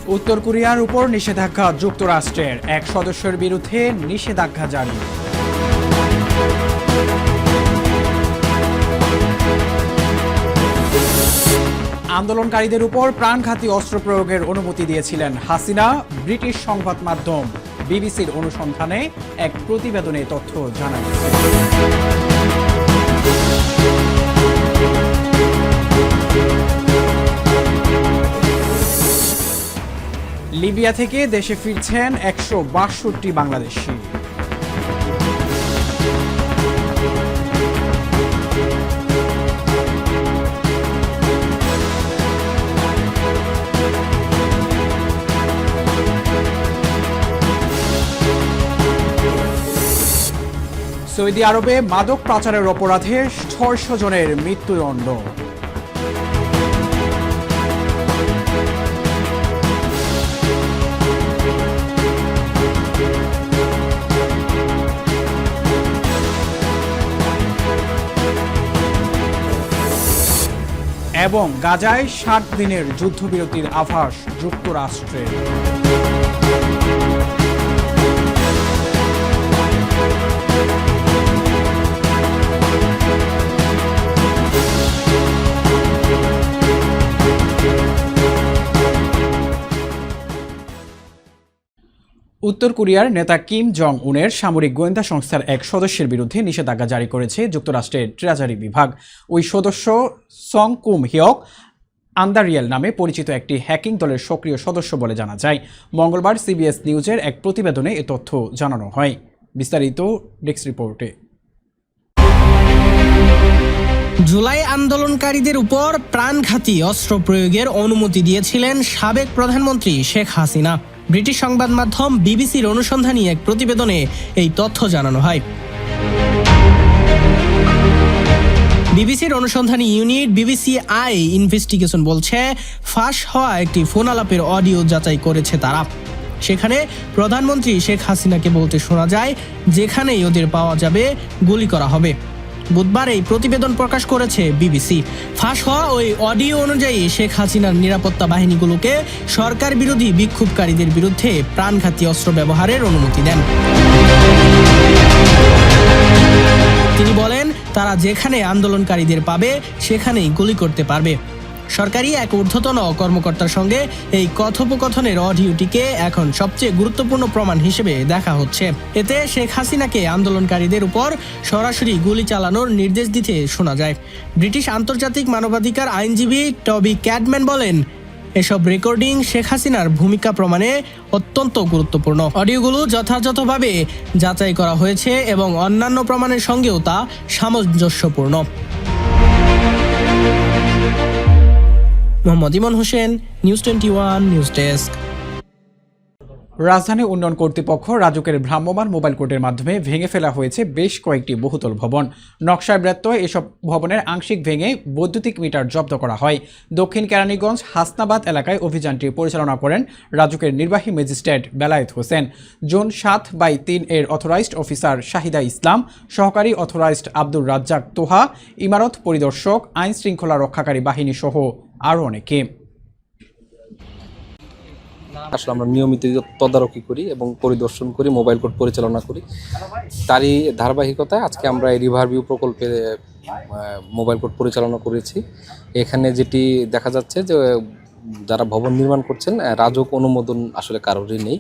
উত্তর কোরিয়ার উপর নিষেধাজ্ঞা যুক্তরাষ্ট্রের, এক সদস্যের বিরুদ্ধে নিষেধাজ্ঞা জারি। আন্দোলনকারীদের উপর প্রাণঘাতী অস্ত্র প্রয়োগের অনুমতি দিয়েছিলেন হাসিনা, ব্রিটিশ সংবাদ মাধ্যম বিবিসির অনুসন্ধানে এক প্রতিবেদনে তথ্য জানা গেছে। লিবিয়া থেকে দেশে ফিরছেন 162 বাংলাদেশি। সৌদি আরবে মাদক পাচারের অপরাধে 600 জনের মৃত্যুদণ্ড। এবং গাজায় 60 দিনের যুদ্ধবিরতির আভাস যুক্তরাষ্ট্রের। উত্তর কোরিয়ার নেতা কিম জং উনের সামরিক গোয়েন্দা সংস্থার এক সদস্যের বিরুদ্ধে নিষেধাজ্ঞা জারি করেছে যুক্তরাষ্ট্রের ট্রেজারি বিভাগ। ওই সদস্য সং কুম হিয়ক আন্দারিয়েল নামে পরিচিত একটি হ্যাকিং দলের সক্রিয় সদস্য বলে জানা যায়। মঙ্গলবার সিবিএস নিউজের এক প্রতিবেদনে এ তথ্য জানানো হয়। বিস্তারিত ডেস্ক রিপোর্টে। জুলাই আন্দোলনকারীদের উপর প্রাণঘাতী অস্ত্র প্রয়োগের অনুমতি দিয়েছিলেন সাবেক প্রধানমন্ত্রী শেখ হাসিনা। ব্রিটিশ সংবাদ মাধ্যম বিবিসির অনুসন্ধানী এক প্রতিবেদনে এই তথ্য জানানো হয়। বিবিসির অনুসন্ধানী ইউনিট বিবিসি আই ইনভেস্টিগেশন বলছে, ফাঁস হওয়া একটি ফোন আলাপের অডিও যাচাই করেছে তারা। সেখানে প্রধানমন্ত্রী শেখ হাসিনাকে বলতে শোনা যায়, যেখানেই ওদের পাওয়া যাবে গুলি করা হবে। বুধবার এই প্রতিবেদন প্রকাশ করেছে বিবিসি। ফাঁস হওয়া ওই অডিও অনুযায়ী শেখ হাসিনার নিরাপত্তা বাহিনীগুলোকে সরকার বিরোধী বিক্ষোভকারীদের বিরুদ্ধে প্রাণঘাতী অস্ত্র ব্যবহারের অনুমতি দেন। তিনি বলেন, তারা যেখানে আন্দোলনকারীদের পাবে সেখানেই গুলি করতে পারবে। সরকারি এক ঊর্ধ্বতন কর্মকর্তার সঙ্গে এই কথোপকথনের অডিওটিকে এখন সবচেয়ে গুরুত্বপূর্ণ প্রমাণ হিসেবে দেখা হচ্ছে। এতে শেখ হাসিনাকে আন্দোলনকারীদের উপর সরাসরি গুলি চালানোর নির্দেশ দিতে শোনা যায়। ব্রিটিশ আন্তর্জাতিক মানবাধিকার আইনজীবী টবি ক্যাডম্যান বলেন, এসব রেকর্ডিং শেখ হাসিনার ভূমিকা প্রমাণে অত্যন্ত গুরুত্বপূর্ণ। অডিওগুলো যথাযথভাবে যাচাই করা হয়েছে এবং অন্যান্য প্রমাণের সঙ্গেও তা সামঞ্জস্যপূর্ণ। মোহাম্মদ ইমন হোসেন, নিউজ 21 নিউজ ডেস্ক। রাজধানী উন্নয়ন কর্তৃপক্ষ রাজুকের ভ্রাম্যমাণ মোবাইল কোর্টের মাধ্যমে ভেঙে ফেলা হয়েছে বেশ কয়েকটি বহুতল ভবন। নকশায় ব্যর্থ এসব ভবনের আংশিক ভেঙে বৈদ্যুতিক মিটার জব্দ করা হয়। দক্ষিণ কেরানীগঞ্জ হাসনাবাদ এলাকায় অভিযানটি পরিচালনা করেন রাজুকের নির্বাহী ম্যাজিস্ট্রেট বেলায়েত হোসেন। জোন 7/3 এর অথরাইজড অফিসার শাহিদা ইসলাম, সহকারী অথরাইজড আব্দুর রাজ্জাক তোহা, ইমারত পরিদর্শক, আইন শৃঙ্খলা রক্ষাকারী বাহিনী সহ আরও অনেকে। আসলে আমরা নিয়মিত তদারকি করি এবং পরিদর্শন করি, মোবাইল কোর্ট পরিচালনা করি। তারই ধারাবাহিকতায় আজকে আমরা এই রিভারভিউ প্রকল্পে মোবাইল কোর্ট পরিচালনা করেছি। এখানে যেটি দেখা যাচ্ছে যে যারা ভবন নির্মাণ করছেন রাজুক অনুমোদন আসলে কারোরই নেই।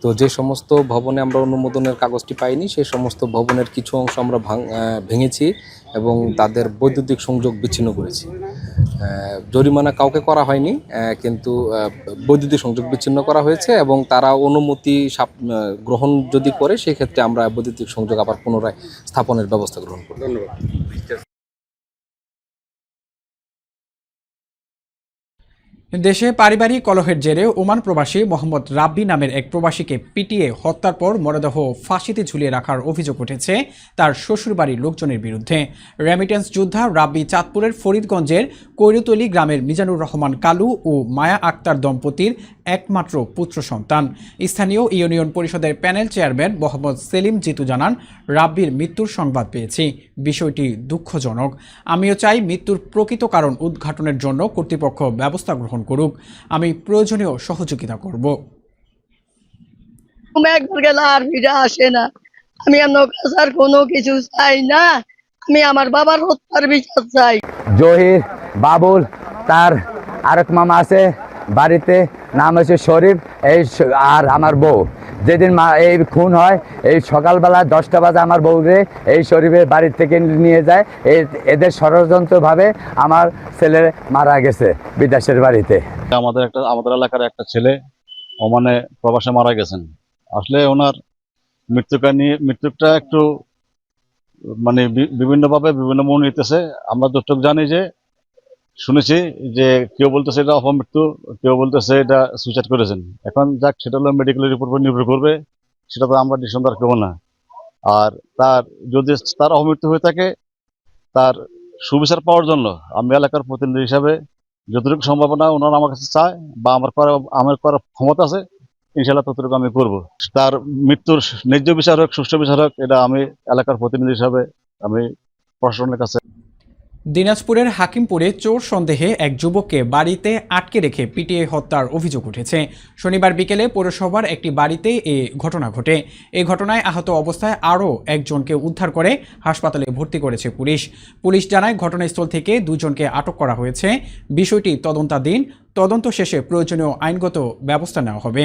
তো যে সমস্ত ভবনে আমরা অনুমোদনের কাগজটি পাইনি সেই সমস্ত ভবনের কিছু অংশ আমরা ভেঙেছি এবং তাদের বৈদ্যুতিক সংযোগ বিচ্ছিন্ন করেছি। জরিমানা কাউকে করা হয়নি, কিন্তু বৈদ্যুতিক সংযোগ বিচ্ছিন্ন করা হয়েছে এবং তারা অনুমতি গ্রহণ যদি করে সেক্ষেত্রে আমরা বৈদ্যুতিক সংযোগ আবার পুনরায় স্থাপনের ব্যবস্থা গ্রহণ করি। ধন্যবাদ। দেশে পারিবারিক কলহের জেরে ওমান প্রবাসী মোহাম্মদ রাব্বি নামের এক প্রবাসীকে পিটিয়ে হত্যার পর মরদেহ ফাঁসিতে ঝুলিয়ে রাখার অভিযোগ উঠেছে তার শ্বশুরবাড়ির লোকজনের বিরুদ্ধে। রেমিটেন্স যোদ্ধা রাব্বি চাঁদপুরের ফরিদগঞ্জের কৈরতলী গ্রামের মিজানুর রহমান কালু ও মায়া আক্তার দম্পতির একমাত্র পুত্র সন্তান। স্থানীয় ইউনিয়ন পরিষদের প্যানেল চেয়ারম্যান মোহাম্মদ সেলিম জিতু জানান, রাব্বির মৃত্যুর সংবাদ পেয়েছি, বিষয়টি দুঃখজনক। আমিও চাই মৃত্যুর প্রকৃত কারণ উদ্ঘাটনের জন্য কর্তৃপক্ষ ব্যবস্থা গ্রহণ করুক, আমি প্রয়োজনীয় সহযোগিতা করব। একবার গেলে আর ফিরে আসে না। আমি আর কোনো কিছু চাই না, আমি আমার বাবার হত্যার বিচার চাই। জহির, বাবুল, তার আরেক মামা আছে বাড়িতে, নাম হচ্ছে শরীফ, আর আমার বউ। যেদিন এই খুন হয়, এই সকালবেলা 10টা বাজে আমার বউরে এই শরীফের বাড়ি থেকে নিয়ে যায়। এদের ষড়যন্ত্রভাবে আমার ছেলে মারা গেছে বিদেশের বাড়িতে। আমাদের এলাকার একটা ছেলে ওমানে প্রবাসে মারা গেছেন। আসলে ওনার মৃত্যুটা একটু মানে বিভিন্নভাবে বিভিন্ন মনে নিতেছে। আমরা যতটুকু জানি যে শুনেছি যে কেউ বলতেছে এটা অপমৃত্যু, কেউ বলতেছে এটা সুইসাইড করেছেন। এখন যাক, সেটা হলো মেডিকেলের উপর নির্ভর করবে, সেটা তো আমরা ডিসিশন করবো না। আর যদি তার অপমৃত্যু হয়ে থাকে, তার সুবিচার পাওয়ার জন্য আমি এলাকার প্রতিনিধি হিসাবে যতটুকু সম্ভাবনা ওনারা আমার কাছে চায় বা আমার করার ক্ষমতা আছে, ইনশাল্লাহ ততটুকু আমি করব। তার মৃত্যুর ন্যায্য বিচার হোক, সুষ্ঠু বিচার হোক, এটা আমি এলাকার প্রতিনিধি হিসাবে আমি প্রশাসনের কাছে। দিনাজপুরের হাকিমপুরে চোর সন্দেহে এক যুবককে বাড়িতে আটকে রেখে পিটিয়ে হত্যার অভিযোগ উঠেছে। শনিবার বিকেলে পৌরসভার একটি বাড়িতে এ ঘটনা ঘটে। এই ঘটনায় আহত অবস্থায় আরও একজনকে উদ্ধার করে হাসপাতালে ভর্তি করেছে পুলিশ জানায় ঘটনাস্থল থেকে দুজনকে আটক করা হয়েছে। বিষয়টি তদন্তাধীন, তদন্ত শেষে প্রয়োজনীয় আইনগত ব্যবস্থা নেওয়া হবে।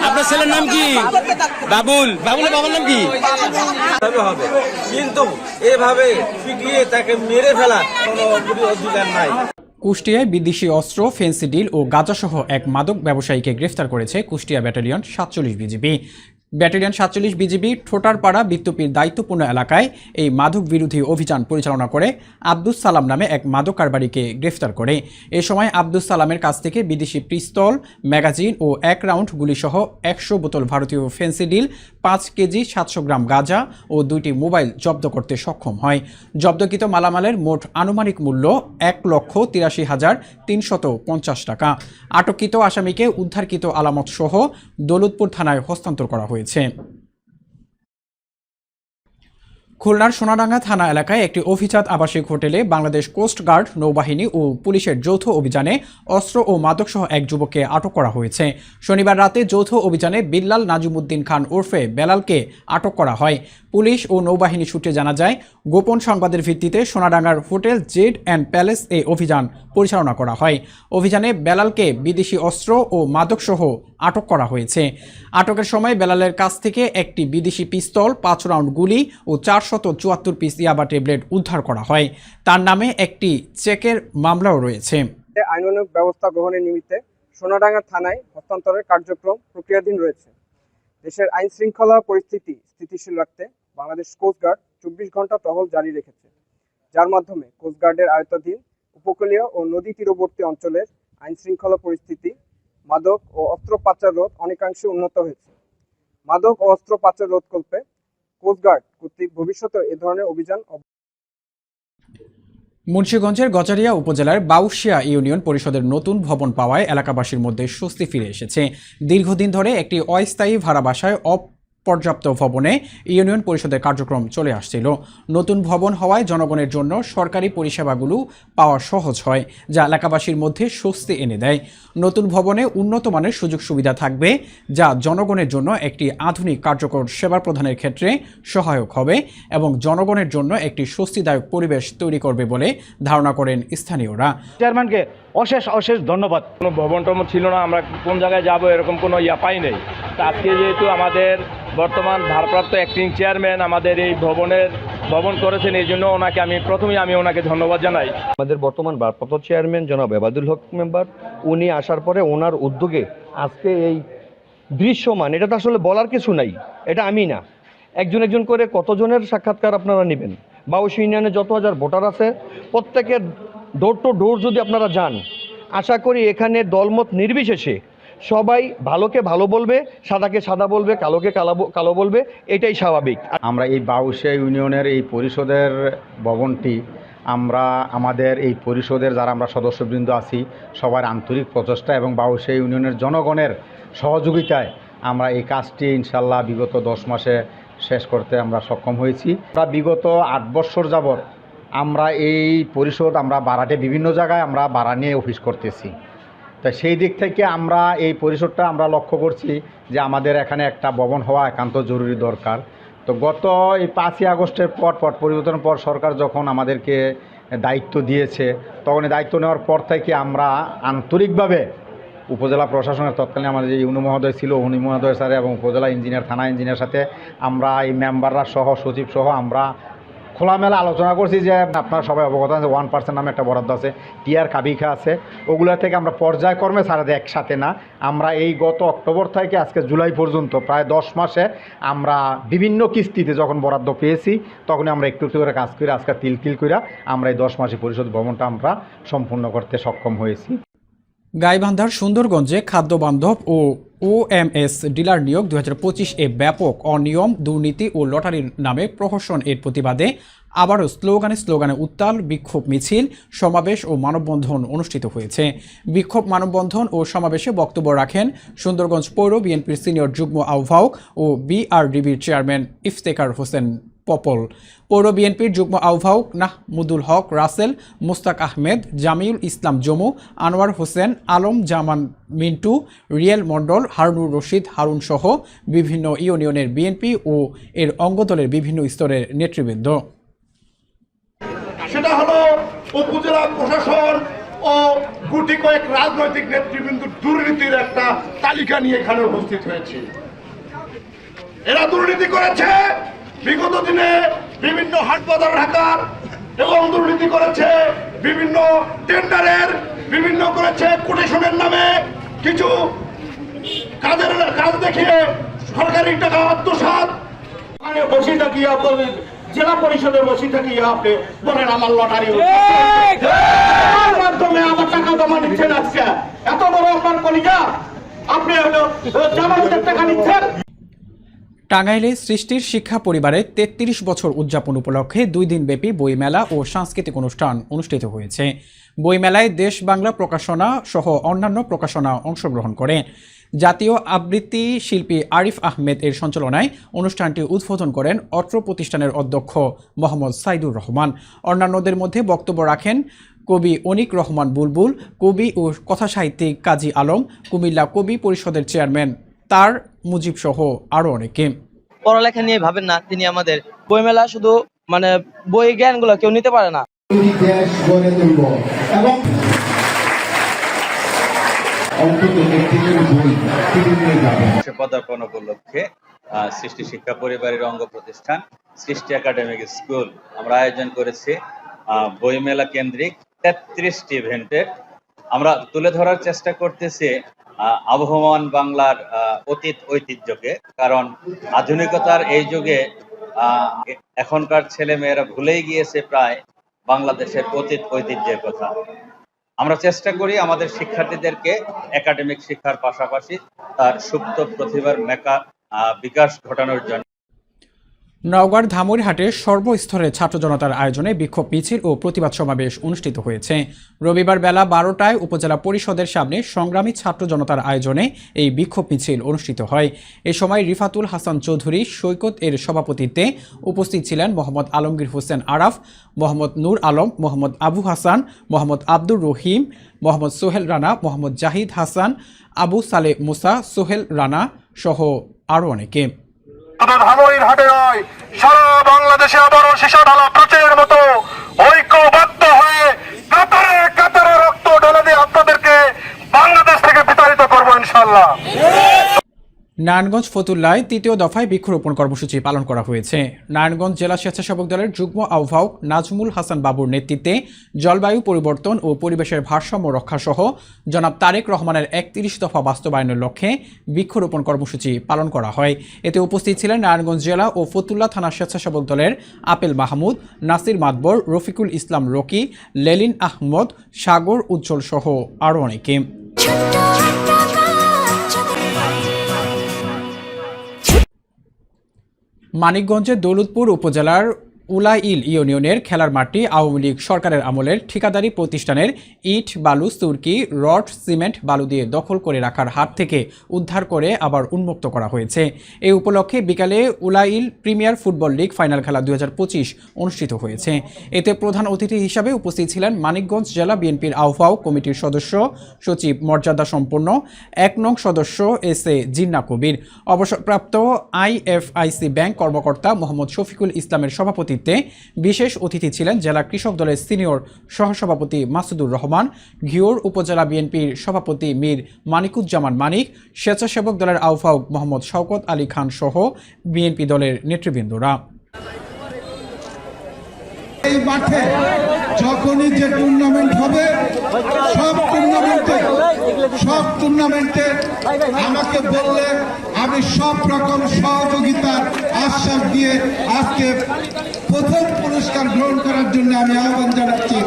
আপনার ছেলের নাম কি? বাবুল। বাবুলের বাবার নাম কি? হবে, কিন্তু এভাবে পিটিয়ে তাকে মেরে ফেলা কোনো অধিকার নাই। কুষ্টিয়ায় বিদেশি অস্ত্র, ফেন্সিডিল ও গাঁজাসহ এক মাদক ব্যবসায়ীকে গ্রেফতার করেছে Kushtia battalion 47 BGB. Battalion 47 BGB Thotarpara বিত্তপির দায়িত্বপূর্ণ এলাকায় এই মাদক বিরোধী অভিযান পরিচালনা করে আব্দুস সালাম নামে এক মাদক কারবারিকে গ্রেফতার করে। এ সময় আব্দুস সালামের কাছ থেকে বিদেশি পিস্তল, ম্যাগাজিন ও 1 রাউন্ড গুলিসহ 100 বোতল ভারতীয় ফেন্সিডিল, 5 কেজি 700 গ্রাম গাঁজা ও 2টি মোবাইল জব্দ করতে সক্ষম হয়। জব্দকৃত মালামালের মোট আনুমানিক মূল্য 1,83,350 টাকা। আটককৃত আসামিকে উদ্ধারকৃত আলামত সহ দৌলতপুর থানায় হস্তান্তর করা হয়েছে। খুলনার সোনাডাঙ্গা থানা এলাকায় একটি অভিজাত আবাসিক হোটেলে বাংলাদেশ কোস্ট গার্ড, নৌবাহিনী ও পুলিশের যৌথ অভিযানে অস্ত্র ও মাদকসহ এক যুবককে আটক করা হয়েছে। শনিবার রাতে যৌথ অভিযানে বিল্লাল নাজুমুদ্দিন খান ওরফে বেলালকে আটক করা হয়। পুলিশ ও নৌবাহিনী সূত্রে জানা যায়, গোপন সংবাদের ভিত্তিতে সোনাডাঙ্গার হোটেল জেড অ্যান্ড প্যালেস এ অভিযান পরিচালনা করা হয়। অভিযানে বেলালকে বিদেশি অস্ত্র ও মাদকসহ আটক করা হয়েছে। আটকের সময় বেলালের কাছ থেকে একটি বিদেশি পিস্তল, 5 রাউন্ড গুলি ও 474 পিস ইয়াবা ট্যাবলেট উদ্ধার করা হয়। তার নামে একটি চেকের মামলাও রয়েছে। আইনানুগ ব্যবস্থা গ্রহণের নিমিত্তে সোনাডাঙ্গা থানায় হস্তান্তরের কার্যক্রম প্রক্রিয়াধীন রয়েছে। দেশের আইন শৃঙ্খলা পরিস্থিতি স্থিতিশীল রাখতে বাংলাদেশ কোস্ট গার্ড 24 ঘন্টা টহল জারি রেখেছে, যার মাধ্যমে কোস্ট গার্ডের আয়ত্তাধীন উপকূলীয় ও নদী তীরবর্তী অঞ্চলের আইন শৃঙ্খলা পরিস্থিতি, মাদক ও অস্ত্র পাচার রোধ অনেকাংশে উন্নত হয়েছে। মাদক ও অস্ত্র পাচার রোধকল্পে কোস্ট গার্ড কর্তৃক ভবিষ্যতে এ ধরনের অভিযান। মুন্সিগঞ্জের গজারিয়া উপজেলার বাউশিয়া ইউনিয়ন পরিষদের নতুন ভবন পাওয়ায় এলাকাবাসীর মধ্যে স্বস্তি ফিরে এসেছে। দীর্ঘদিন ধরে একটি অস্থায়ী ভাড়া বাসায় পর্যাপ্ত ভবনে ইউনিয়ন পরিষদের কার্যক্রম চলে আসছিল। নতুন ভবন হওয়ায় জনগণের জন্য সরকারি পরিষেবাগুলো পাওয়া সহজ হয়, যা এলাকাবাসীর মধ্যে স্বস্তি এনে দেয়। নতুন ভবনে উন্নত মানের সুযোগ সুবিধা থাকবে, যা জনগণের জন্য একটি আধুনিক কার্যকর সেবা প্রদানের ক্ষেত্রে সহায়ক হবে এবং জনগণের জন্য একটি স্বস্তিদায়ক পরিবেশ তৈরি করবে বলে ধারণা করেন স্থানীয়রা। চেয়ারম্যানকে অশেষ ধন্যবাদ। কোনো ভবন টবন ছিল না, আমরা কোন জায়গায় যাব এরকম কোনো পাই নাই। আজকে যেহেতু আমাদের বর্তমান ভারপ্রাপ্ত অ্যাক্টিং চেয়ারম্যান আমাদের এই ভবন করেছেন, এই জন্য আমি ওনাকে ধন্যবাদ জানাই। আমাদের বর্তমান ভারপ্রাপ্ত চেয়ারম্যান জনাব এবাদুল হক মেম্বার, উনি আসার পরে ওনার উদ্যোগে আজকে এই দৃশ্যমান, এটা তো আসলে বলার কিছু নাই, এটা আমি না, একজন করে কতজনের সাক্ষাৎকার আপনারা নেবেন। বাউশি ইউনিয়নে যত হাজার ভোটার আছে প্রত্যেকের ডোর টু ডোর যদি আপনারা যান, আশা করি এখানে দলমত নির্বিশেষে সবাই ভালোকে ভালো বলবে, সাদাকে সাদা বলবে, কালোকে কালো বলবে, এটাই স্বাভাবিক। আমরা এই বাউশিয়া ইউনিয়নের এই পরিষদের ভবনটি আমরা আমাদের এই পরিষদের যারা আমরা সদস্যবৃন্দ আছি সবার আন্তরিক প্রচেষ্টা এবং বাউশে ইউনিয়নের জনগণের সহযোগিতায় আমরা এই কাজটি ইনশাল্লাহ বিগত 10 মাসে শেষ করতে আমরা সক্ষম হয়েছি। আমরা বিগত 8 বছর যাবৎ আমরা এই পরিষদ আমরা বারাটে বিভিন্ন জায়গায় আমরা বাড়া নিয়ে অফিস করতেছি। তা সেই দিক থেকে আমরা এই পরিষদটা আমরা লক্ষ্য করছি যে আমাদের এখানে একটা ভবন হওয়া একান্ত জরুরি দরকার। তো গত এই 5ই আগস্টের পর পরিবর্তনের পর সরকার যখন আমাদেরকে দায়িত্ব দিয়েছে তখন এই দায়িত্ব নেওয়ার পর থেকে আমরা আন্তরিকভাবে উপজেলা প্রশাসনের তৎকালীন আমাদের যে ইউনো মহোদয় ছিল উনি মহোদয় স্যার এবং উপজেলা ইঞ্জিনিয়ার থানা ইঞ্জিনিয়ার সাথে আমরা এই মেম্বাররা সহ সচিব সহ আমরা খোলামেলা আলোচনা করছি যে আপনারা সবাই অবগত আছে 1% নামে একটা বরাদ্দ আছে, টিআর কাবিখা আছে, ওগুলো থেকে আমরা পর্যায়ক্রমে ছাড়া একসাথে না আমরা এই গত অক্টোবর থেকে আজকে জুলাই পর্যন্ত প্রায় 10 মাসে আমরা বিভিন্ন কিস্তিতে যখন বরাদ্দ পেয়েছি তখনই আমরা একটু একটু করে কাজ করে আজকে তিল করে আমরা এই 10 মাসে পরিষদ ভবনটা আমরা সম্পূর্ণ করতে সক্ষম হয়েছি। গাইবান্ধার সুন্দরগঞ্জে খাদ্য বান্ধব ও ওএমএস ডিলার নিয়োগ 2025 এ ব্যাপক অনিয়ম, দুর্নীতি ও লটারির নামে প্রহসন এর প্রতিবাদে আবারও স্লোগানে উত্তাল বিক্ষোভ মিছিল, সমাবেশ ও মানববন্ধন অনুষ্ঠিত হয়েছে। বিক্ষোভ, মানববন্ধন ও সমাবেশে বক্তব্য রাখেন সুন্দরগঞ্জ পৌর বিএনপির সিনিয়র যুগ্ম আহ্বায়ক ও বিআরডিবির চেয়ারম্যান ইফতেখার হোসেন পপল, পৌর বিএনপির যুগ্ম আহ্বায়ক নাহমুদুল হক রাসেল, মুস্তাক আহমেদ, জামিউল ইসলাম জমু, আনোয়ার হোসেন, আলম জামান মিন্টু, রিয়েল মণ্ডল, হারুনুর রশিদ হারুন সহ বিভিন্ন ইউনিয়নের বিএনপি ও এর অঙ্গদলের বিভিন্ন স্তরের নেতৃবৃন্দ। সেটা হলো উপজেলা প্রশাসন ও গুটি কয়েক রাজনৈতিক নেতৃবৃন্দ দুর্নীতির একটা তালিকা নিয়ে এখানে উপস্থিত হয়েছে। এরা দুর্নীতি করেছে বিগত দিনে বিভিন্ন হাট বাজার ঢাকার এবং দুর্নীতি করেছে বিভিন্ন টেন্ডারের, বিভিন্ন করেছে কোটেশনের নামে কিছু কাজ দেখিয়ে সরকারি টাকা আত্মসাৎ বসে থাকিয়ে জেলা পরিষদে বসে থাকিয়ে আপনি বলেন আমার লটারি মাধ্যমে আমার টাকা জমা নিচ্ছেন। আজকে এত বড় আপনার কলিজা, আপনি হলো জামানতের টাকা নিচ্ছেন। টাঙ্গাইলে সৃষ্টির শিক্ষা পরিবারে 33 বছর উদযাপন উপলক্ষে 2 দিনব্যাপী বইমেলা ও সাংস্কৃতিক অনুষ্ঠান অনুষ্ঠিত হয়েছে। বইমেলায় দেশ বাংলা প্রকাশনা সহ অন্যান্য প্রকাশনা অংশগ্রহণ করে। জাতীয় আবৃত্তি শিল্পী আরিফ আহমেদ এর সঞ্চালনায় অনুষ্ঠানটি উদ্বোধন করেন অত্র প্রতিষ্ঠানের অধ্যক্ষ মোহাম্মদ সাইদুর রহমান। অন্যান্যদের মধ্যে বক্তব্য রাখেন কবি অনিক রহমান বুলবুল, কবি ও কথাসাহিত্যিক কাজী আলম, কুমিল্লা কবি পরিষদের চেয়ারম্যান তার মুজিব সহ আরো অনেকে। পড়ালেখা নিয়ে ভাবেন না তিনি, আমাদের বইমেলা শুধু বই জ্ঞানগুলো কেউ নিতে পারে না। পদার্পণ উপলক্ষে সৃষ্টি শিক্ষা পরিবারের অঙ্গ প্রতিষ্ঠান সৃষ্টি একাডেমিক স্কুল আমরা আয়োজন করেছি বইমেলা কেন্দ্রিক 33টি ইভেন্টের। আমরা তুলে ধরার চেষ্টা করতেছি আবহমান বাংলার অতীত ঐতিহ্যকে, কারণ আধুনিকতার এই যুগে এখনকার ছেলে মেয়েরা ভুলেই গিয়েছে প্রায় বাংলাদেশের অতীত ঐতিহ্যের কথা। আমরা চেষ্টা করি আমাদের শিক্ষার্থীদেরকে একাডেমিক শিক্ষার পাশাপাশি তার সুপ্ত প্রতিভার বিকাশ ঘটানোর জন্য। নওগাঁর ধামইরহাটে সর্বস্তরের ছাত্র জনতার আয়োজনে বিক্ষোভ মিছিল ও প্রতিবাদ সমাবেশ অনুষ্ঠিত হয়েছে। রবিবার বেলা 12টায় উপজেলা পরিষদের সামনে সংগ্রামী ছাত্র জনতার আয়োজনে এই বিক্ষোভ মিছিল অনুষ্ঠিত হয়। এ সময় রিফাতুল হাসান চৌধুরী সৈকত এর সভাপতিত্বে উপস্থিত ছিলেন মোহাম্মদ আলমগীর হোসেন আরাফ, মোহাম্মদ নূর আলম, মোহাম্মদ আবু হাসান, মোহাম্মদ আব্দুর রহিম, মোহাম্মদ সোহেল রানা, মোহাম্মদ জাহিদ হাসান, আবু সালে মুসা, সোহেল রানা সহ আরও অনেকে। ধামইরহাটে নয়, সারা বাংলাদেশে আবারও সীসা ঢালা প্রাচীরের মতো ঐক্যবদ্ধ হয়ে কাতারে কাতারে রক্ত ঢেলে দিয়ে আপনাদেরকে বাংলাদেশ থেকে বিতাড়িত করবো ইনশাআল্লাহ। নারায়ণগঞ্জ ফতুল্লায় 3য় দফায় বৃক্ষরোপণ কর্মসূচি পালন করা হয়েছে। নারায়ণগঞ্জ জেলা স্বেচ্ছাসেবক দলের যুগ্ম আহ্বায়ক নাজমুল হাসান বাবুর নেতৃত্বে জলবায়ু পরিবর্তন ও পরিবেশের ভারসাম্য রক্ষা সহ জনাব তারেক রহমানের 31 দফা বাস্তবায়নের লক্ষ্যে বৃক্ষরোপণ কর্মসূচি পালন করা হয়। এতে উপস্থিত ছিলেন নারায়ণগঞ্জ জেলা ও ফতুল্লা থানা স্বেচ্ছাসেবক দলের আপেল মাহমুদ, নাসির মাতবর, রফিকুল ইসলাম রকি, লেলিন আহমদ, সাগর উজ্জ্বল সহ আরও অনেকে। মানিকগঞ্জের দৌলতপুর উপজেলার উলাইল ইউনিয়নের খেলার মাঠটি আওয়ামী লীগ সরকারের আমলের ঠিকাদারি প্রতিষ্ঠানের ইট, বালু, সুরকি, রড, সিমেন্ট, বালু দিয়ে দখল করে রাখার হাত থেকে উদ্ধার করে আবার উন্মুক্ত করা হয়েছে। এই উপলক্ষে বিকালে Ulail premier football league final খেলা 2025 অনুষ্ঠিত হয়েছে। এতে প্রধান অতিথি হিসাবে উপস্থিত ছিলেন মানিকগঞ্জ জেলা বিএনপির আহ্বায়ক কমিটির সদস্য সচিব মর্যাদা সম্পন্ন 1 নং সদস্য SA জিন্না কবির, অবসরপ্রাপ্ত IFIC ব্যাংক কর্মকর্তা মোহাম্মদ শফিকুল ইসলামের সভাপতিত্বে বিশেষ অতিথি ছিলেন জেলা কৃষক দলের সিনিয়র সহসভাপতি মাসুদুর রহমান, ঘিওর উপজেলা বিএনপির সভাপতি মীর মানিকুজ্জামান মানিক, স্বেচ্ছাসেবক দলের আহ্বায়ক মোহাম্মদ শওকত আলী খান সহ বিএনপি দলের নেতৃবৃন্দরা। এই মাঠে যখনই যে টুর্নামেন্ট হবে সব টুর্নামেন্টে আমাকে বললে আমি সব রকম সহযোগিতার আশ্বাস দিয়ে আজকে প্রথম পুরস্কার গ্রহণ করার জন্য আমি আহ্বান জানাচ্ছি।